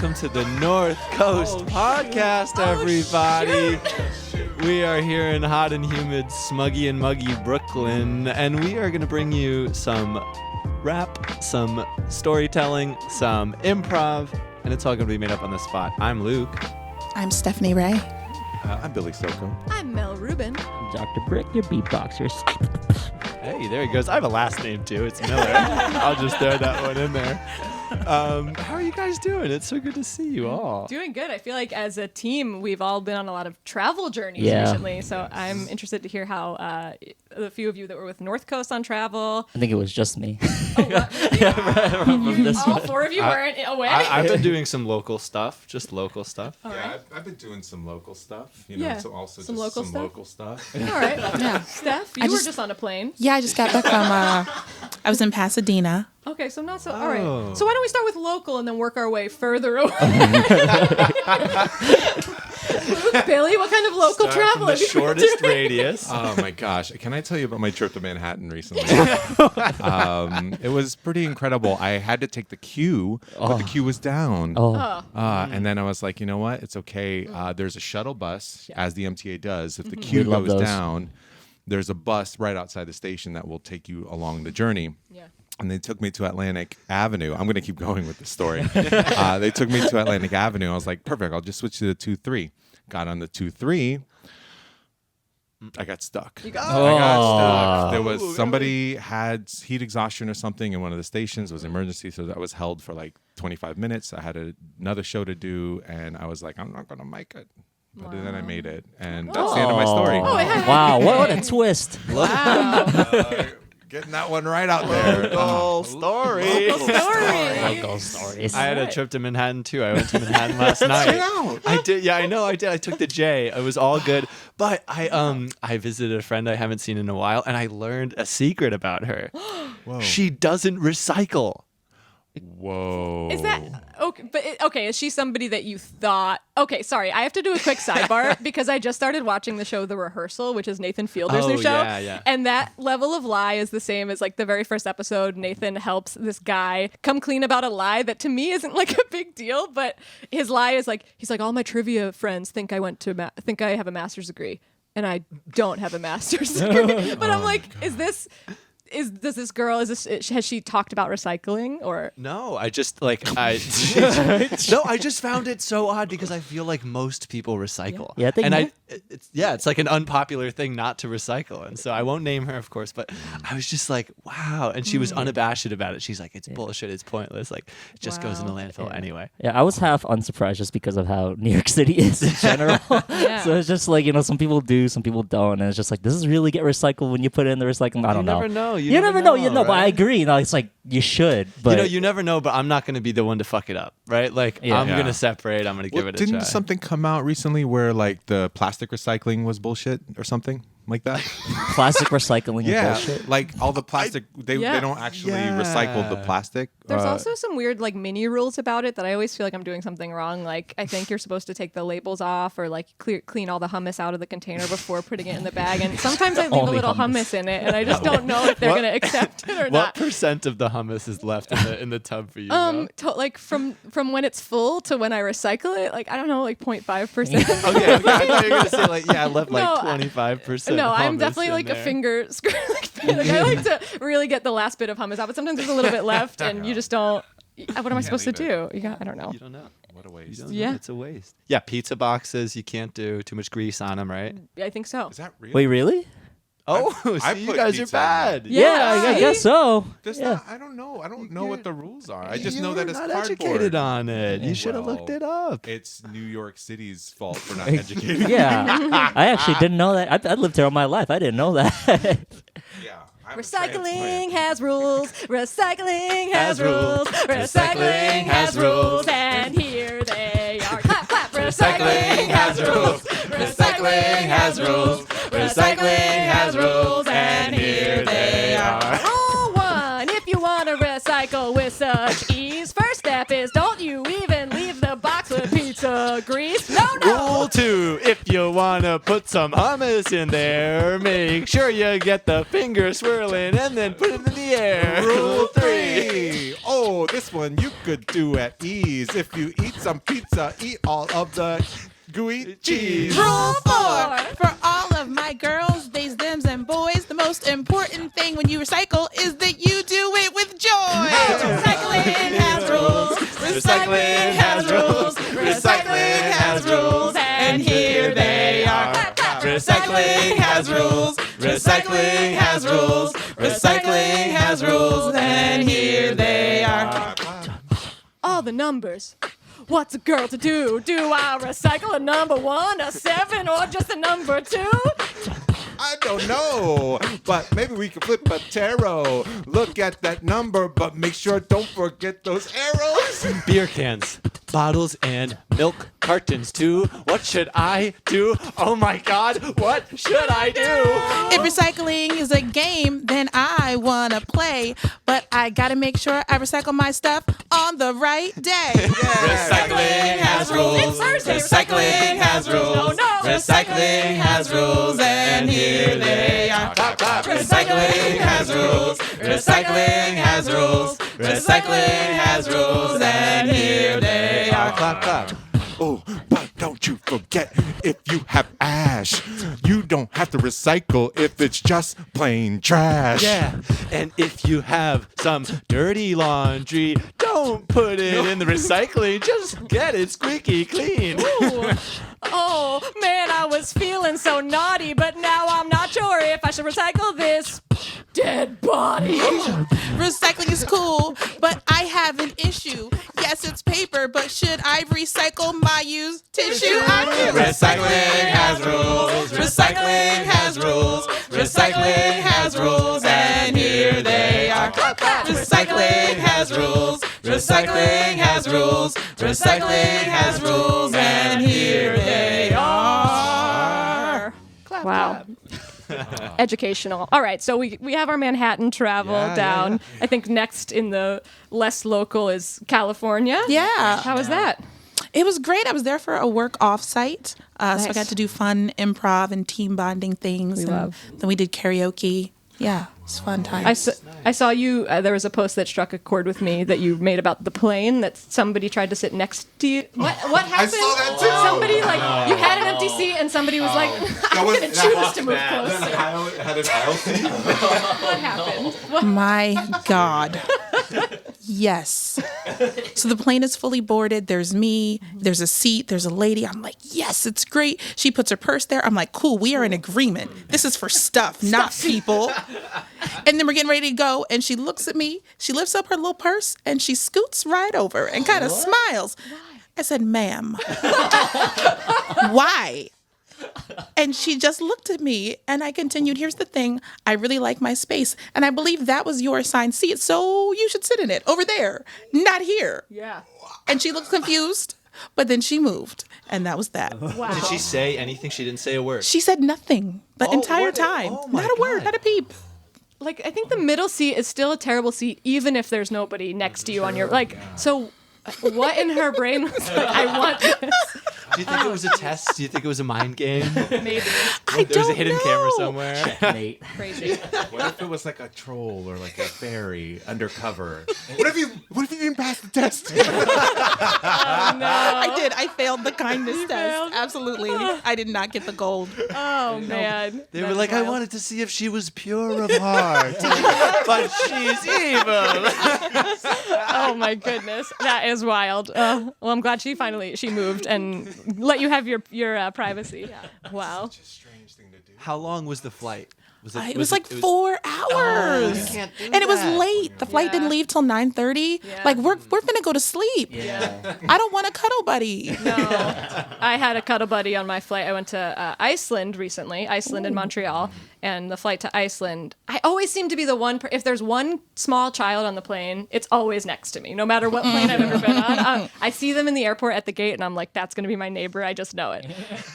welcome to the North Coast Podcast, everybody. We are here in hot and humid, smuggy and muggy Brooklyn, and we are going to bring you some rap, some storytelling, some improv, and it's all going to be made up on the spot. I'm Luke. I'm Stephanie Ray. I'm Billy Soco. I'm Mel Rubin. Dr. Brick, your beatboxers. Hey, there he goes. I have a last name, too. It's Miller. I'll just throw that one in there. How are you guys doing? It's so good to see you all. Doing good. I feel like as a team, we've all been on a lot of travel journeys recently. So I'm interested to hear how the few of you that were with North Coast on travel. I think it was just me. All four of you weren't away? I've been doing some local stuff, just local stuff. All Yeah, right. I've been doing some local stuff. You know, Yeah, so also some just local some stuff? local stuff. All right. Yeah. Steph, you I were just- just on a plane. Yeah, I just got back from, I was in Pasadena. Okay, so not so. All right. Oh. So why don't we start with local and then work our way further away? Billy, what kind of local Start travel from the have you been shortest doing? radius. Oh my gosh! Can I tell you about my trip to Manhattan recently? It was pretty incredible. I had to take the queue, but the queue was down. Oh. And then I was like, you know what? It's okay. There's a shuttle bus, as the MTA does. If the We queue love goes those. down, there's a bus right outside the station that will take you along the journey. Yeah. And they took me to Atlantic Avenue. I'm going to keep going with the story. They took me to Atlantic Avenue. I was like, perfect. I'll just switch to the 2-3. Got on the 2-3. I got stuck. You got I got stuck. There was somebody had heat exhaustion or something in one of the stations. It was emergency, so that was held for like 25 minutes. I had another show to do, and I was like, I'm not going to make it. But then I made it, and that's the end of my story. Wow, what a twist. Getting that one right out there. Local story. Local stories. I had a trip to Manhattan too. I went to Manhattan last night. I did. Yeah, I know. I did. I took the J. It was all good. But I visited a friend I haven't seen in a while, and I learned a secret about her. Whoa. She doesn't recycle. Whoa. Is that okay? But is she somebody that you thought? Okay, sorry, I have to do a quick sidebar because I just started watching the show The Rehearsal, which is Nathan Fielder's new show. Yeah. And that level of lie is the same as like the very first episode. Nathan helps this guy come clean about a lie that to me isn't like a big deal, but his lie is like he's like all my trivia friends think I went to think I have a master's degree, and I don't have a master's degree. But I'm like, does this girl has she talked about recycling or No, I just I just found it so odd because I feel like most people recycle. Yeah, I think it's like an unpopular thing not to recycle, and so I won't name her, of course, but I was just like, wow, and she was unabashed about it. She's like, it's bullshit, it's pointless, like it just goes in the landfill anyway. Yeah, I was half unsurprised just because of how New York City is in general. Yeah. So it's just like, some people do, some people don't. And it's just like, does this really get recycled when you put it in the recycling? I don't know. You never know. You never know. But I right? agree. It's like, you should. But You never know, but I'm not going to be the one to fuck it up, right? Like, Yeah. I'm going to separate. I'm going to give it a try. Didn't something come out recently where like the plastic recycling was bullshit or something like that? plastic recycling is Yeah, bullshit. like all the plastic, they don't actually recycle the plastic. There's also some weird like mini rules about it that I always feel like I'm doing something wrong. Like I think you're supposed to take the labels off or like clean all the hummus out of the container before putting it in the bag. And sometimes I leave a Only little hummus in it, and I just don't know if they're gonna accept it or What not. percent of the hummus is left in the tub for you? Like from when it's full to when I recycle it, like I don't know, like 0.5%. Okay, I thought you were gonna say like, I left like No, 25%. No, I'm hummus definitely in like there. a finger screw. Like I like to really get the last bit of hummus out, but sometimes there's a little bit left, and you just don't. What am I supposed to do? I don't know. You don't know. What a You waste. don't Yeah. know. It's a waste. Yeah, pizza boxes. You can't do too much grease on them, right? I think so. Is that real? Wait, really? Oh, I see, you put guys are pizza in bad. there. Yeah, I see? guess so. That's Yeah. not, I don't know. I don't know what the rules are. I just know that it's not cardboard. educated on it. You should have Well, looked it up. It's New York City's fault for not educating. Yeah. I actually didn't know that. I lived here all my life. I didn't know that. Yeah. I'm a Recycling transplant. has rules. Recycling has rules. Recycling has rules. And here they are. Clap, clap. Recycling has rules. Recycling has rules. Recycling has rules. And here they are. Rule one: if you want to recycle with such ease, first step is don't you even leave the box with pizza the grease. No. Rule 2, if you want to put some hummus in there, make sure you get the finger swirling and then put it in the air. Rule 3. Oh, this one you could do at ease. If you eat some pizza, eat all of the gooey cheese. Rule 4. For all of my girls, theys, thems, and boys, the most important thing when you recycle is that you do it with joy. Recycling has rules. Recycling has rules. Recycling has rules. And here they are. Recycling has rules. Recycling has rules. Recycling has rules. And here they are. All the numbers. What's a girl to do? Do I recycle a number 1, a 7, or just a number 2? I don't know, but maybe we can flip a tarot. Look at that number, but make sure don't forget those arrows. Beer cans, bottles, and milk cartons too. What should I do? Oh my God, what should I do? If recycling is a game, then I want to play. But I got to make sure I recycle my stuff on the right day. Recycling has rules. It's Thursday. Recycling has rules. No. Recycling has rules, and here they are. Recycling has rules. Recycling has rules. Recycling has rules, and here they are. Clap, clap. Oh, but don't you forget, if you have ash, you don't have to recycle if it's just plain trash. Yeah, and if you have some dirty laundry, don't put it in the recycling. Just get it squeaky clean. Ooh. Oh, man, I was feeling so naughty, but now I'm not sure if I should recycle this dead body. Recycling is cool, but I have an issue. Yes, it's paper, but should I recycle my used tissue? I do. Recycling has rules. Recycling has rules. Recycling has rules, and here they are. Recycling has rules. Recycling has rules. Recycling has rules, and here they are. Wow. Educational. All right, so we have our Manhattan travel down. Yeah. I think next in the less local is California. Yeah. How was that? It was great. I was there for a work offsite. So I Nice. got to do fun improv and team bonding things. And love. then we did karaoke. Yeah, it's fun time. I saw you, there was a post that struck a chord with me that you made about the plane that somebody tried to sit next to you. What happened? saw that too. Somebody, you had an empty seat and somebody was like, I'm going to choose to move closer. Had an aisle seat. What happened? My God. Yes. So the plane is fully boarded. There's me. There's a seat. There's a lady. I'm like, yes, it's great. She puts her purse there. I'm like, cool. We are in agreement. This is for stuff, not people. And then we're getting ready to go. And she looks at me. She lifts up her little purse and she scoots right over and kind of smiles. I said, ma'am, why? And she just looked at me and I continued, here's the thing, I really like my space. And I believe that was your assigned seat, so you should sit in it over there, not here. Yeah. And she looked confused, but then she moved. And that was that. Wow. Did she say anything? She didn't say a word. She said nothing the entire time. my Not a word, God. not a peep. I think the middle seat is still a terrible seat, even if there's nobody next to you on your, so what in her brain was like, I want this? Do you think it was a test? Do you think it was a mind game? Maybe. There was a hidden camera somewhere. Checkmate. Crazy. What if it was like a troll or like a fairy undercover? What if you didn't pass the test? I did. I failed the kindness test. failed? Absolutely. I did not get the gold. Oh, man. They were That's like, I wild. wanted to see if she was pure of heart, but she's evil. Oh my goodness, that is wild. Well, I'm glad she moved and let you have your privacy. Wow. Strange thing to do. How long was the flight? It was like 4 hours. you can't do and it was that. late. The flight didn't leave till 9:30. Yeah. Like we're gonna go to sleep. Yeah. I don't want a cuddle buddy. No, I had a cuddle buddy on my flight. I went to Iceland recently, Iceland and Montreal, and the flight to Iceland. I always seem to be the one. If there's one small child on the plane, it's always next to me, no matter what plane I've ever been on. I see them in the airport at the gate, and I'm like, that's gonna be my neighbor. I just know it.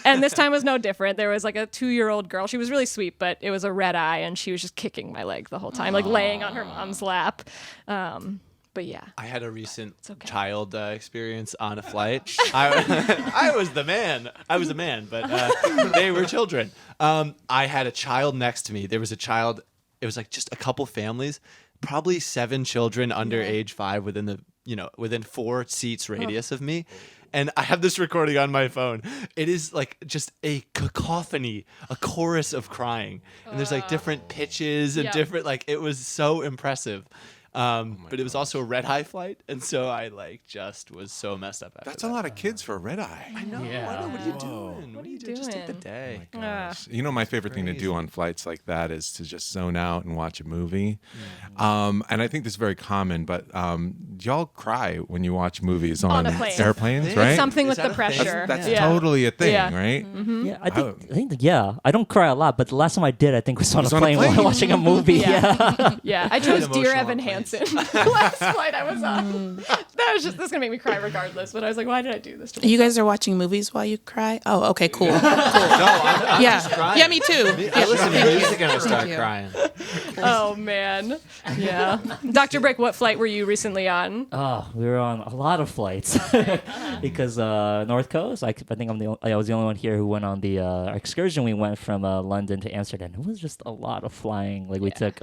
And this time was no different. There was like a 2-year-old girl. She was really sweet, but it was a red eye, and she was just kicking my leg the whole time, like laying on her mom's lap. But yeah. I had a recent okay. child experience on a flight. I was the man. I was a man, but they were children. I had a child next to me. There was a child. It was like just a couple families, probably 7 children under age 5 within 4 seats radius of me. And I have this recording on my phone. It is like just a cacophony, a chorus of crying. And there's like different pitches and different, like, it was so impressive. But it was also a red eye flight, and so I just was so messed up after That's a lot of kids for a red eye. I know. Yeah. I know. What are you doing? What are you doing? Just take the day. Gosh. You know, my favorite thing to do on flights like that is to just zone out and watch a movie. And I think this is very common, but y'all cry when you watch movies on a plane. airplanes, right? Something with that the a thing? pressure. That's Yeah. totally a thing, Yeah. right? Yeah, I think I don't cry a lot, but the last time I did, I think was on a was on a plane while plane. watching a movie. Yeah. Yeah, I chose emotional Dear on Evan planes. Hansen last flight I was on. That's gonna make me cry regardless. But I was like, why did I do this to myself? You guys are watching movies while you cry? Oh, okay, cool. No, I'm Yeah. just crying. Yeah, me too. I listen to Thank you. music and I start Thank you. crying. Oh man. Yeah. Dr. Brick, what flight were you recently on? Oh, we were on a lot of flights because North Coast. I think I was the only one here who went on the excursion. We went from London to Amsterdam. It was just a lot of flying. Like we took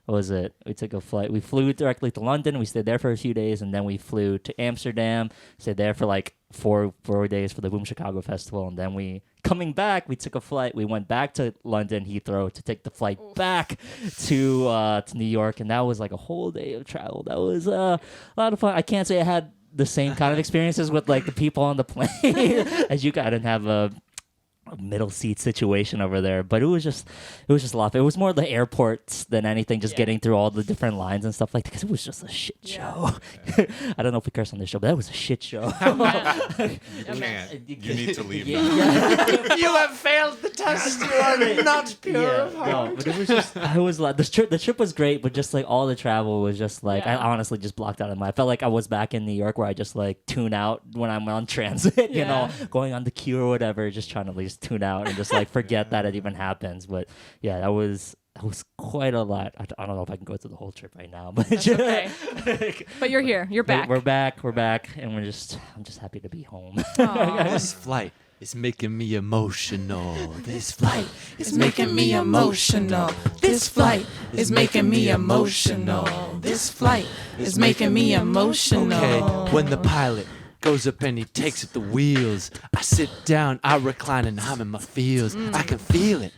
what was it? We took a flight. We flew directly to London. We stayed there for a few days, and then we flew to Amsterdam. Stayed there for like four days for the Boom Chicago Festival, and then coming back, we took a flight. We went back to London Heathrow to take the flight back to New York, and that was like a whole day of travel. That was a lot of fun. I can't say I had the same kind of experiences with like the people on the plane as you got, and have a middle seat situation over there, but it was just a lot. It was more the airports than anything, just getting through all the different lines and stuff like that, because it was just a shit show. I don't know if we curse on this show, but that was a shit show. You need to leave. Yeah. You have failed the test. You are not pure of heart. No, but it was just, I was like, the trip was great, but just like all the travel was just like, I honestly just blocked out of my, I felt like I was back in New York where I just like tune out when I'm on transit, you know, going on the queue or whatever, just trying to just tune out and just like forget that it even happens. But yeah, that was quite a lot. I don't know if I can go through the whole trip right now, but That's okay. But you're here. You're back. We're back, and I'm just happy to be home. This flight is making me emotional. This flight It's making me emotional. This flight is making me emotional. This flight is making me emotional. Okay, when the pilot goes up and he takes at the wheels, I sit down, I recline, and I'm in my feels. I can feel it.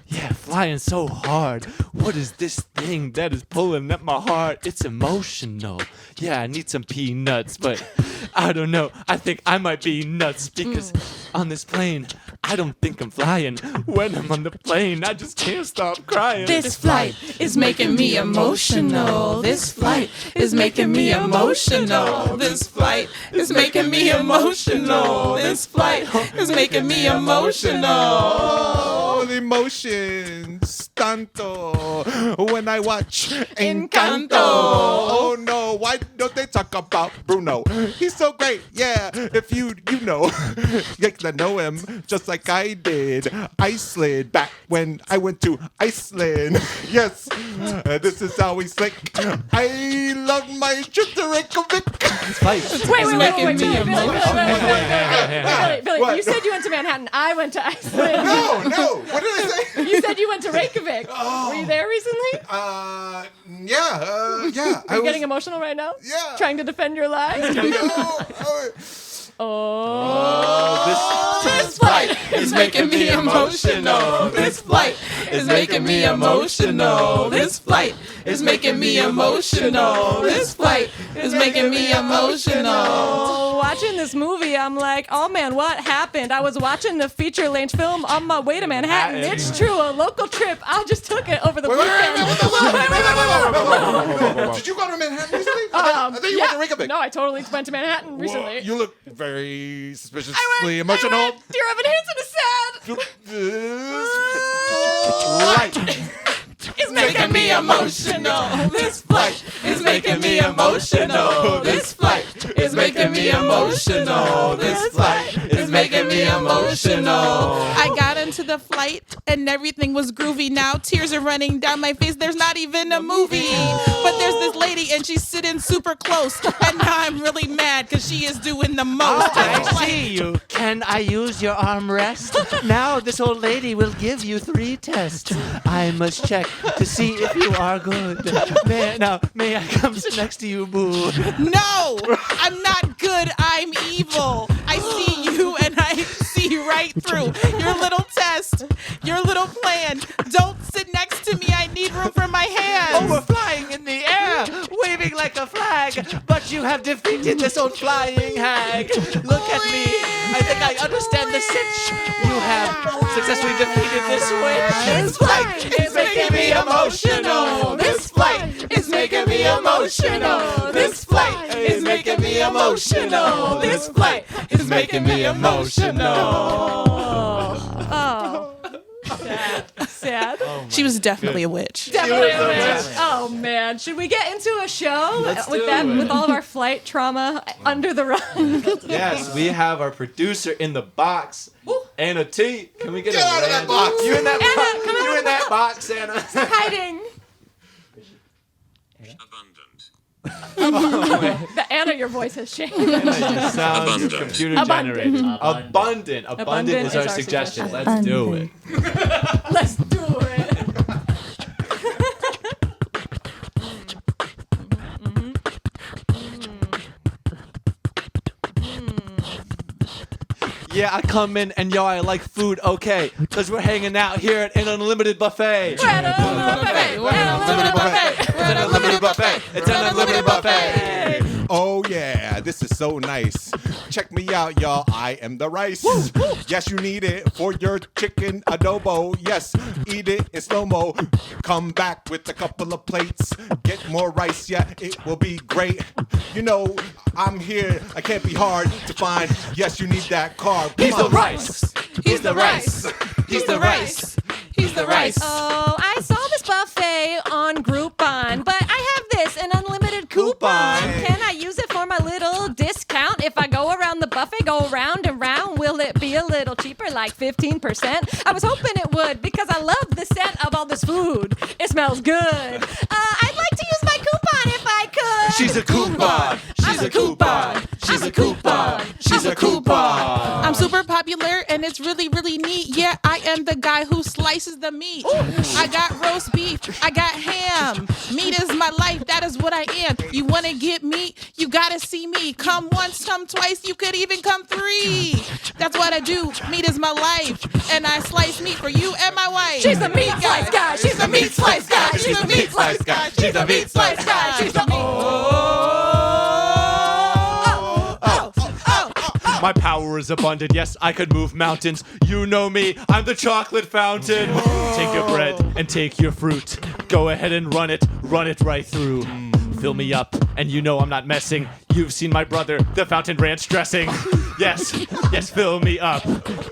Yeah, flying so hard. What is this thing that is pulling at my heart? It's emotional. Yeah, I need some peanuts, but I don't know. I think I might be nuts because on this plane, I don't think I'm flying. When I'm on the plane, I just can't stop crying. This flight is making me emotional. This flight is making me emotional. This flight is making me emotional. This flight is making me emotional. Oh, the emotions, tanto, when I watch Encanto. Oh no, why don't they talk about Bruno? He's so great, yeah, if you know, get to know him just like I did. Iceland, back when I went to Iceland. Yes, this is how we slick. I love my trip to Reykjavik. Wait, Billy, What? you said you went to Manhattan. I went to Iceland. No, what did I say? You said you went to Reykjavik. Were you there recently? Yeah. Are you getting emotional right now? Yeah. Trying to defend your lies? This flight is making me emotional. This flight is making me emotional. This flight is making me emotional. This flight is making me emotional. Watching this movie, I'm like, oh man, what happened? I was watching the feature-length film on my way to Manhattan. It's true, a local trip. I just took it over the weekend. Did you go to Manhattan recently? I thought you went to Reykjavik. No, I totally went to Manhattan recently. Well, you look very suspiciously emotional. Dear Evan Hansen is sad. It's making me emotional. This flight is making me emotional. This flight is making me emotional. This flight is making me emotional. I got into into the flight, and everything was groovy. Now tears are running down my face. There's not even a movie. But there's this lady, and she's sitting super close. And now I'm really mad because she is doing the most. I see you. Can I use your armrest? Now this old lady will give you 3 tests. I must check to see if you are good. May I come sit next to you, boo? No, I'm not good. I'm evil. I see you, and I see right through your little test, your little plan. Don't sit next to me. I need room for my hands. Oh, we're flying in the air, waving like a flag. But you have defeated this old flying hag. Look at me. I think I understand the sitch. You have successfully defeated this witch. This flight is making me emotional. This flight is making me emotional. This flight is making me emotional. This flight is making me emotional. Oh. Sad. She was definitely a witch. Definitely a witch. Oh man, should we get into a show with all of our flight trauma under the rug? Yes, we have our producer in the box, Anna T. Can we get out of that box. You in that Anna, box? come You out in that box, Anna? Stop hiding. The Anna, your voice has changed. It sounds computer generated. Abundant. Abundant is our suggestion. Let's do it. Let's do it. Yeah, I come in and yo, I like food, okay, because we're hanging out here at an unlimited buffet. We're at an unlimited buffet. We're at an unlimited buffet. It's an unlimited buffet. It's an unlimited buffet. Oh yeah, this is so nice. Check me out, y'all. I am the rice. Yes, you need it for your chicken adobo. Yes, eat it in slow-mo. Come back with a couple of plates. Get more rice, yeah, it will be great. You know, I'm here. I can't be hard to find. Yes, you need that carb. He's the rice. He's the rice. He's the rice. He's the rice. Oh, I saw this buffet on Groupon, but I have this, an unlimited coupon. Can I use it for my little discount? If I go around the buffet, go round and round, will it be a little cheaper, like 15%? I was hoping it would, because I love the scent of all this food. It smells good. I'd like to use my coupon if I could. She's a coupon. She's a coupon. She's a coupon. She's a coupon. I'm super popular, and it's really, really neat. Yeah, I am the guy who slices the meat. I got roast beef. I got ham. Meat is my life. That is what I am. You want to get meat? You got to see me. Come once, come twice. You could even come 3. That's what I do. Meat is my life. And I slice meat for you and my wife. She's a meat slice guy. She's a meat slice guy. She's a meat slice guy. She's a meat slice guy. She's a My power is abundant. Yes, I could move mountains. You know me. I'm the chocolate fountain. Take your bread and take your fruit. Go ahead and run it right through. Fill me up, and you know I'm not messing. You've seen my brother, the fountain ranch dressing. Yes, fill me up.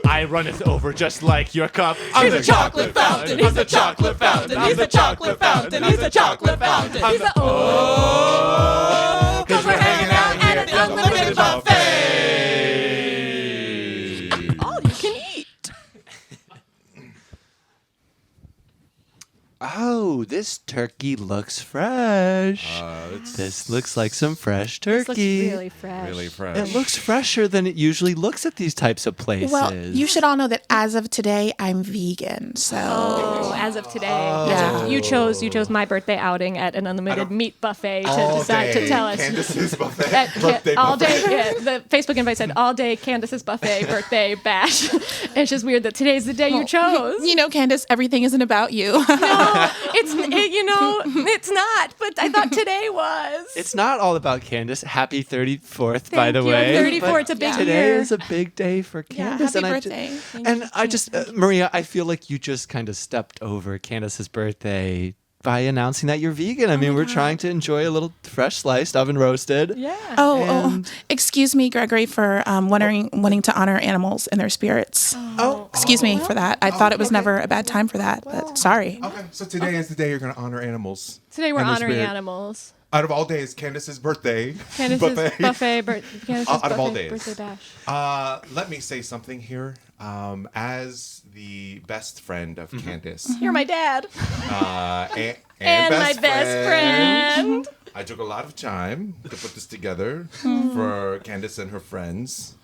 I run it over just like your cup. I'm the chocolate fountain. He's the chocolate fountain. He's the chocolate fountain. He's the chocolate fountain. He's the because we're hanging out here at the unlimited buffet. all you can eat. Oh, this turkey looks fresh. This looks like some fresh This turkey. looks really fresh. Really fresh. It looks fresher than it usually looks at these types of places. Well, you should all know that as of today, I'm vegan. So Oh, as of today, Yeah. you chose my birthday outing at an unlimited meat buffet to All decide to day tell us Candace's buffet. that Birthday all day. buffet. Yeah, the Facebook invite said all day Candace's buffet birthday bash. It's just weird that today's the day you chose. you know, Candace, everything isn't about you. It's not. But I thought today was. It's not all about Candace. Happy 34th, by Thank the you. way. 34, But it's a big Today year. is a big day for Candace. happy and birthday. I just, Maria, I feel like you just kind of stepped over Candace's birthday by announcing that you're vegan. I mean, we're trying to enjoy a little fresh sliced, oven roasted. Yeah. Oh, excuse me, Gregory, for wanting to honor animals and their spirits. Oh, Excuse me for that. I thought it was never a bad time for that, but sorry. Okay, so today is the day you're going to honor animals. Today we're and their honoring spirit. animals. Out of all days, Candace's birthday. Candace's Candace's Out of all buffet, days. birthday bash. Let me say something here. As the best friend of Candace. You're my dad. And my best friend. I took a lot of time to put this together for Candace and her friends.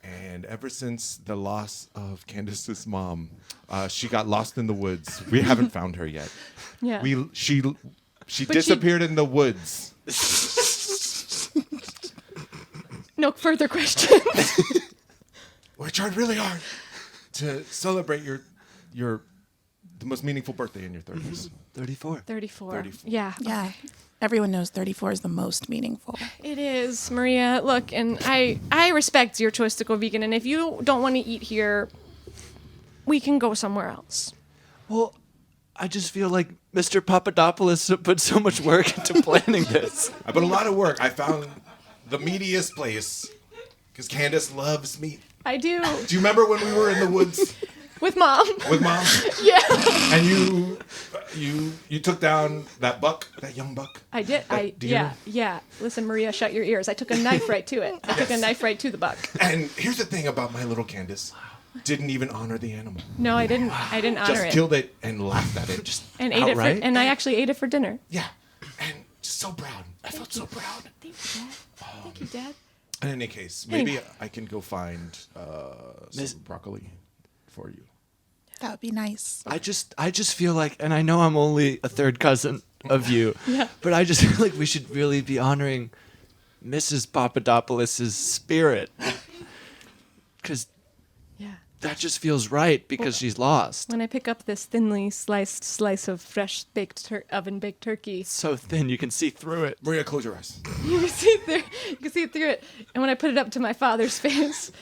And ever since the loss of Candace's mom, she got lost in the woods. We haven't found her yet. Yeah. She disappeared in the woods. No further questions. We tried really hard to celebrate the most meaningful birthday in your 30s. 34. 34. Yeah. Yeah. Everyone knows 34 is the most meaningful. It is, Maria. Look, and I respect your choice to go vegan, and if you don't want to eat here, we can go somewhere else. Well, I just feel like Mr. Papadopoulos put so much work into planning this. I put a lot of work. I found the meatiest place because Candace loves meat. I do. Do you remember when we were in the woods With Mom. with Mom? Yeah. And you took down that young buck? I did. Do you know? Yeah. Listen, Maria, shut your ears. I took a knife right to it. I took a knife right to the buck. And here's the thing about my little Candace. Didn't even honor the animal. No, I didn't. I didn't honor Just it. killed it and laughed at it. Just And ate outright? it. And I actually ate it for dinner. yeah. And just so proud. I felt so proud. Thank you, Dad. Thank you, Dad. In any case, maybe I can go find some broccoli for you. That would be nice. I just feel like, and I know I'm only a third cousin of you, but I just feel like we should really be honoring Mrs. Papadopoulos' spirit. Because that just feels right because she's lost. When I pick up this thinly sliced slice of fresh baked oven-baked turkey, So thin you can see through it. Maria, close your eyes. you can see through it. And when I put it up to my father's face,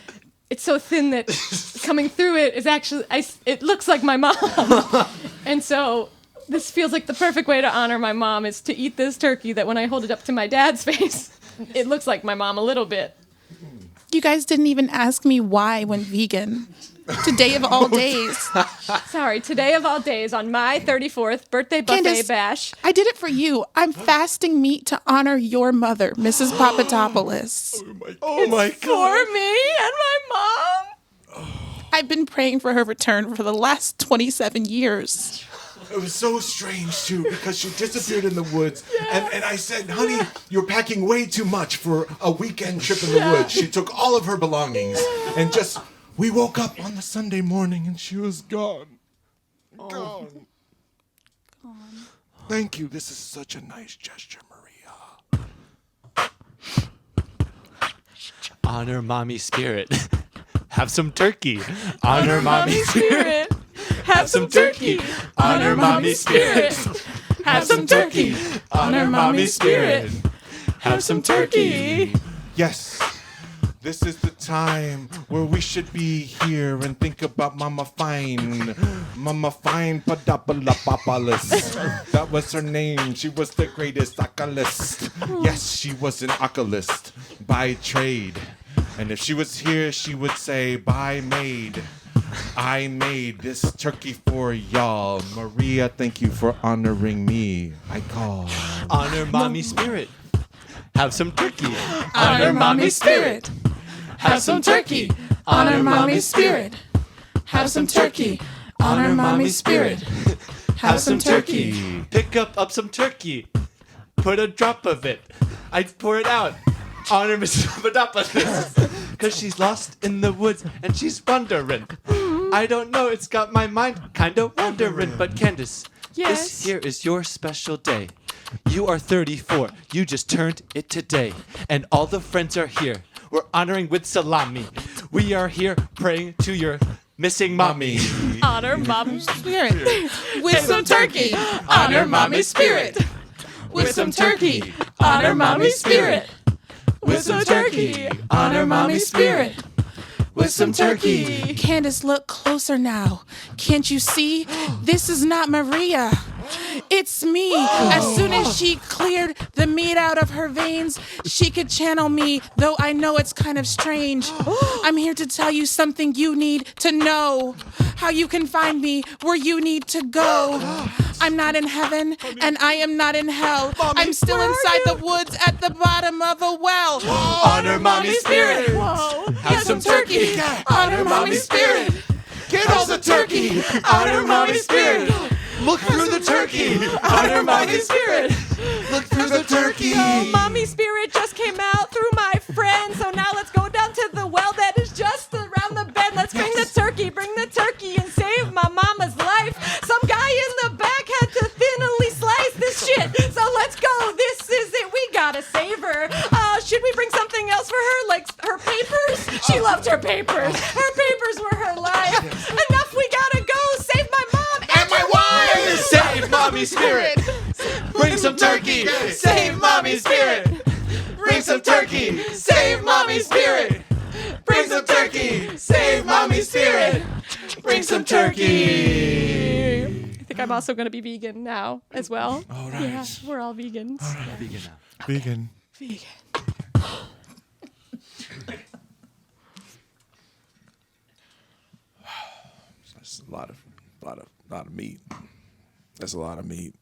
it's so thin that coming through it is actually, it looks like my mom. And so this feels like the perfect way to honor my mom is to eat this turkey that when I hold it up to my dad's face, it looks like my mom a little bit. You guys didn't even ask me why I went vegan. Today of all days. Sorry, today of all days on my 34th birthday buffet Candace, bash. I did it for you. I'm fasting meat to honor your mother, Mrs. Papadopoulos. Oh my For me and my mom. I've been praying for her return for the last 27 years. It was so strange, too, because she disappeared in the woods. And I said, honey, you're packing way too much for a weekend trip in the woods. She took all of her belongings and just... We woke up on the Sunday morning and she was gone. Gone. Thank you. This is such a nice gesture, Maria. Honor mommy's spirit. Have some turkey. Honor mommy's spirit. Have some turkey. Honor mommy's spirit. Have some turkey. Honor mommy's spirit. Have some turkey. Yes. This is the time where we should be here and think about Mama Fine. Mama Fine Papadopoulos. That was her name. She was the greatest oculist. Yes, she was an oculist by trade. And if she was here, she would say, "By maid, I made this turkey for y'all. Maria, thank you for honoring me. I call. Honor mommy's spirit. Have some turkey. Honor mommy's spirit. Have some turkey. Honor mommy's spirit. Have some turkey. Honor mommy's spirit. Have some turkey. Pick up some turkey. Put a drop of it. I pour it out. Honor Mrs. Papadopoulos. Because she's lost in the woods and she's wandering. I don't know, it's got my mind kind of wandering. But Candace, this here is your special day. You are 34. You just turned it today. And all the friends are here. We're honoring with salami. We are here praying to your missing mommy. Honor mommy's Spirit. With some turkey. Honor mommy's spirit. With some turkey. Honor mommy's spirit. With some turkey. Honor mommy's spirit. With some turkey. Candace, look closer now. Can't you see? This is not Maria. It's me. As soon as she cleared the meat out of her veins, she could channel me, though I know it's kind of strange. I'm here to tell you something you need to know. How you can find me where you need to go. I'm not in heaven, and I am not in hell. I'm still inside the woods at the bottom of a well. Honor Mommy's spirit. Whoa. Have some turkey. Honor Mommy's spirit. Get all the turkey. Honor Mommy's spirit. Look through the turkey. Honor Mommy's spirit. Look through the turkey. Oh, Mommy spirit just came out through my friend. So now let's go down to the well that is just around the bend. Let's bring the turkey and save my mama's life. Some guy in the back had to thinly slice this shit. So let's go. This is it. We gotta save her. Should we bring something else for her, like her papers? She loved her papers. Her papers were her life. Enough. We gotta go. Save my mom and my wife. Save Mommy's spirit. Bring some turkey. Save Mommy's spirit. Bring some turkey. Save Mommy's spirit. Bring some turkey. Save Mommy's spirit. Bring some turkey. I think I'm also gonna be vegan now as well. All right. Yeah, we're all vegans. Vegan now. Vegan. Vegan. That's a lot of meat. That's a lot of meat.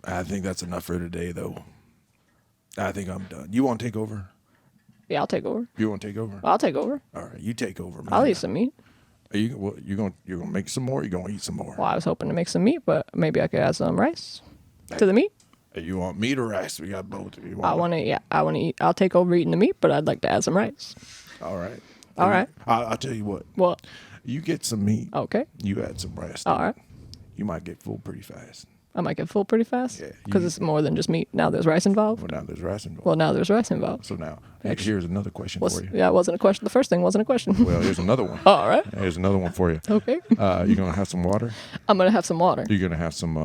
I think that's enough for today, though. I think I'm done. You want to take over? Yeah, I'll take over. You want to take over? I'll take over. All right, you take over, man. I'll eat some meat. Are you gonna make some more? Or you gonna eat some more? Well, I was hoping to make some meat, but maybe I could add some rice to the meat. You want meat or rice? We got both. I want to eat. I'll take over eating the meat, but I'd like to add some rice. All right. All right. I'll tell you what. What? You get some meat. Okay. You add some rice. All right. You might get full pretty fast. I might get full pretty fast. Yeah, Because it's more than just meat. Now there's rice involved. Well, now there's rice involved. Well, now there's rice involved. So now, here's another question for you. Yeah, it wasn't a question. The first thing wasn't a question. Well, here's another one. All right. Here's another one for you. Okay. You're gonna have some water. I'm gonna have some water. You're gonna have some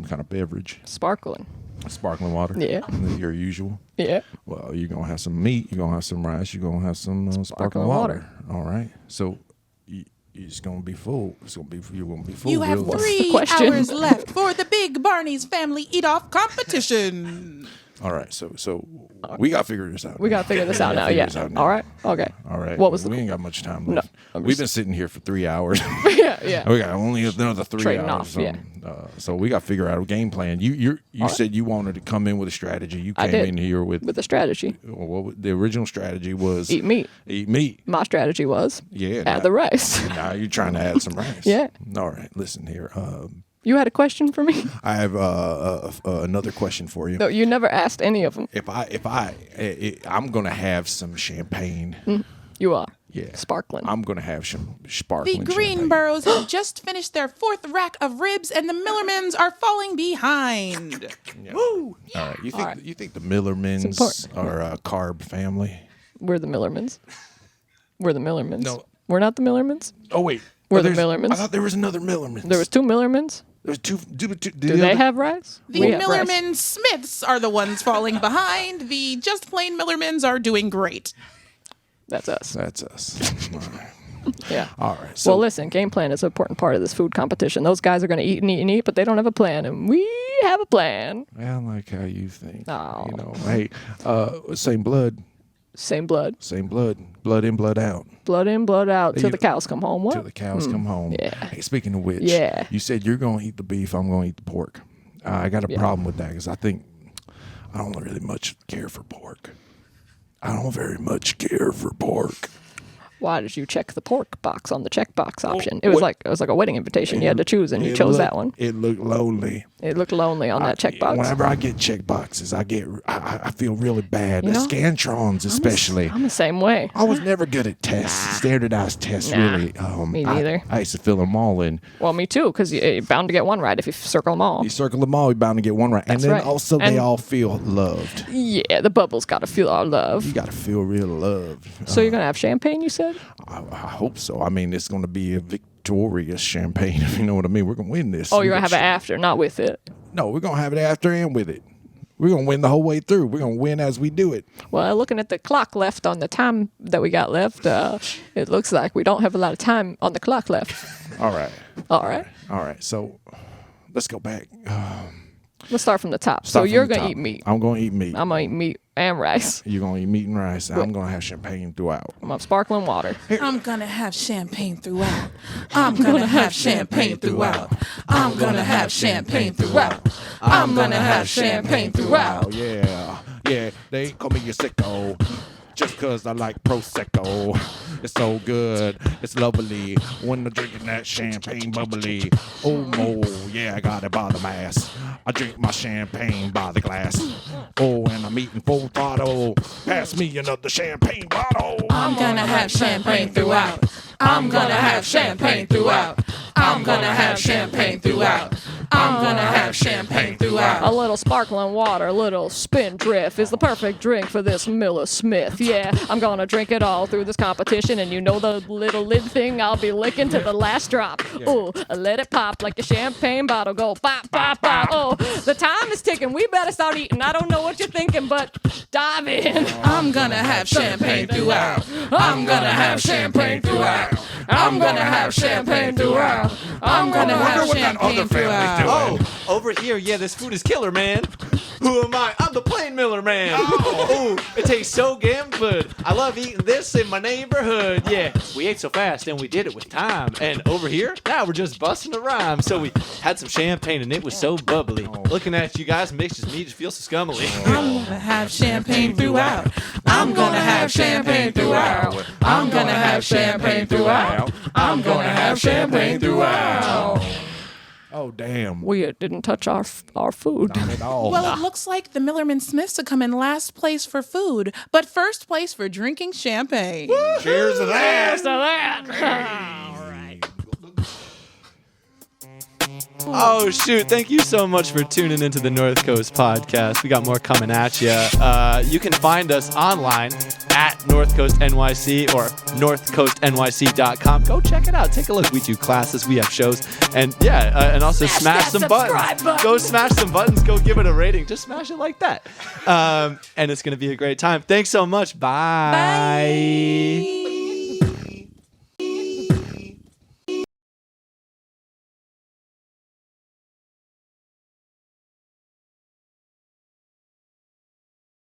kind of beverage, Sparkling. sparkling water. Yeah. Your usual. Yeah. Well, you're gonna have some meat. You're gonna have some rice. You're gonna have some sparkling water. All right. So it's gonna be full. You're gonna be full. You have real- 3 question? hours left for the Big Barney's Family Eat-Off competition. All right. So we gotta figure this out. We gotta figure this out now. Figure Yeah. this out now. All right. Okay. All right. What was we the? ain't got much time No, left. I'm We've just- been sitting here for 3 hours. Yeah. Yeah. We got only another 3 Trading hours. off, So, yeah. so we got to figure out a game plan. You said you wanted to come in with a strategy. You I came did. in here with With the strategy. the original strategy was Eat meat. Eat meat. My strategy was Yeah. add the rice. Now you're trying to add some rice. Yeah. All right. Listen here. You had a question for me? I have another question for you. No, you never asked any of them. I'm gonna have some champagne. You are. Yeah. Sparkling. I'm gonna have some The sparkling. champagne. Greenboroughs have just finished their 4th rack of ribs, and the Millermans are falling behind. Yeah. All right. You think the Millermans important. are a carb family? We're the Millermans. We're the Millermans. No. We're not the Millermans? Oh wait. We're the there's- Millermans. I thought there was another Millermans. There was 2 Millermans? There's two. Do they have rice? The We have rice. Millerman Smiths are the ones falling behind. The just plain Millermans are doing great. That's us. That's us. All right. Yeah. All right. So Well, listen, game plan is an important part of this food competition. Those guys are going to eat and eat and eat, but they don't have a plan, and we have a plan. I like how you think. Oh. You know, hey, same blood, Same blood. blood in, blood out. Blood in, blood out, till You- the cows come home. What? Till the cows come home. yeah. Hey, speaking of which, Yeah. you said you're going to eat the beef. I'm going to eat the pork. I got a problem with that because I think I don't really much care for pork. I don't very much care for pork. Why did you check the pork box on the checkbox option? Oh, It was what- like a wedding invitation. You had to choose, and you chose that one. It looked lonely. It looked lonely on that checkbox. Whenever I get check boxes, I feel really bad. You The know, Scantrons especially. I'm the same way. I was never good at tests, standardized tests. Nah, Really, me neither. I used to fill them all in. Well, me too, because you're bound to get one right if you circle them all. You circle them all, you're bound to get one right, and That's then right. also they And- all feel loved. Yeah, the bubbles got to feel our love. You got to feel real loved. So you're gonna have champagne, you said? I hope so. I mean, it's going to be a victorious champagne, if you know what I mean. We're going to win this. Oh, you're gonna have it after, not with it. No, we're going to have it after and with it. We're going to win the whole way through. We're going to win as we do it. Well, looking at the clock left on the time that we got left, it looks like we don't have a lot of time on the clock left. All right. All right. All right. So let's go back. Let's start from the top. Start So from you're the gonna top. eat meat. I'm gonna eat meat. I'm gonna eat meat and rice. You're gonna eat meat and rice. I'm gonna have champagne throughout. I'm gonna have sparkling water. I'm gonna have champagne throughout. I'm gonna have champagne throughout. I'm gonna have champagne throughout. I'm gonna have champagne throughout. Oh yeah, yeah. They call me a sicko. Just cause I like Prosecco. It's so good, it's lovely. When I'm drinking that champagne bubbly. Oh, yeah, I got it by the mass. I drink my champagne by the glass. Oh, and I'm eating full throttle. Pass me another champagne bottle. I'm gonna have champagne throughout. I'm gonna have champagne throughout. I'm gonna have champagne throughout. I'm gonna have champagne A throughout. little sparkling water, a little spin drift is the perfect drink for this Miller Smith. Yeah, I'm gonna drink it all through this competition, and you know the little lid thing I'll be licking to the last drop. Ooh, let it pop like a champagne bottle. Go pop, pop, pop. Oh, the time is ticking. We better start eating. I don't know what you're thinking, but dive in. I'm gonna have champagne throughout. I'm gonna have champagne throughout. I'm gonna have champagne throughout. I'm gonna have champagne throughout. Oh, over here, yeah, this food is killer, man. Who am I? I'm the Plain Miller Man. Oh, it tastes so damn good. I love eating this in my neighborhood. Yeah, we ate so fast and we did it with time. And over here, now we're just busting a rhyme. So we had some champagne and it was so bubbly. Looking at you guys makes me just feel so scummily. I'm gonna have champagne throughout. I'm gonna have champagne throughout. I'm gonna have champagne throughout. I'm gonna have champagne throughout. Oh, damn. We didn't touch our food. Not at all. Well, it looks like the Millerman Smiths to come in last place for food, but first place for drinking champagne. Cheers to that. Cheers to that. Oh, shoot. Thank you so much for tuning into the North Coast Podcast. We got more coming at you. You can find us online at North Coast NYC or northcoastnyc.com. Go check it out. Take a look. We do classes. We have shows. And yeah, and also smash some buttons. Go smash some buttons. Go give it a rating. Just smash it like that. And it's going to be a great time. Thanks so much. Bye. Bye.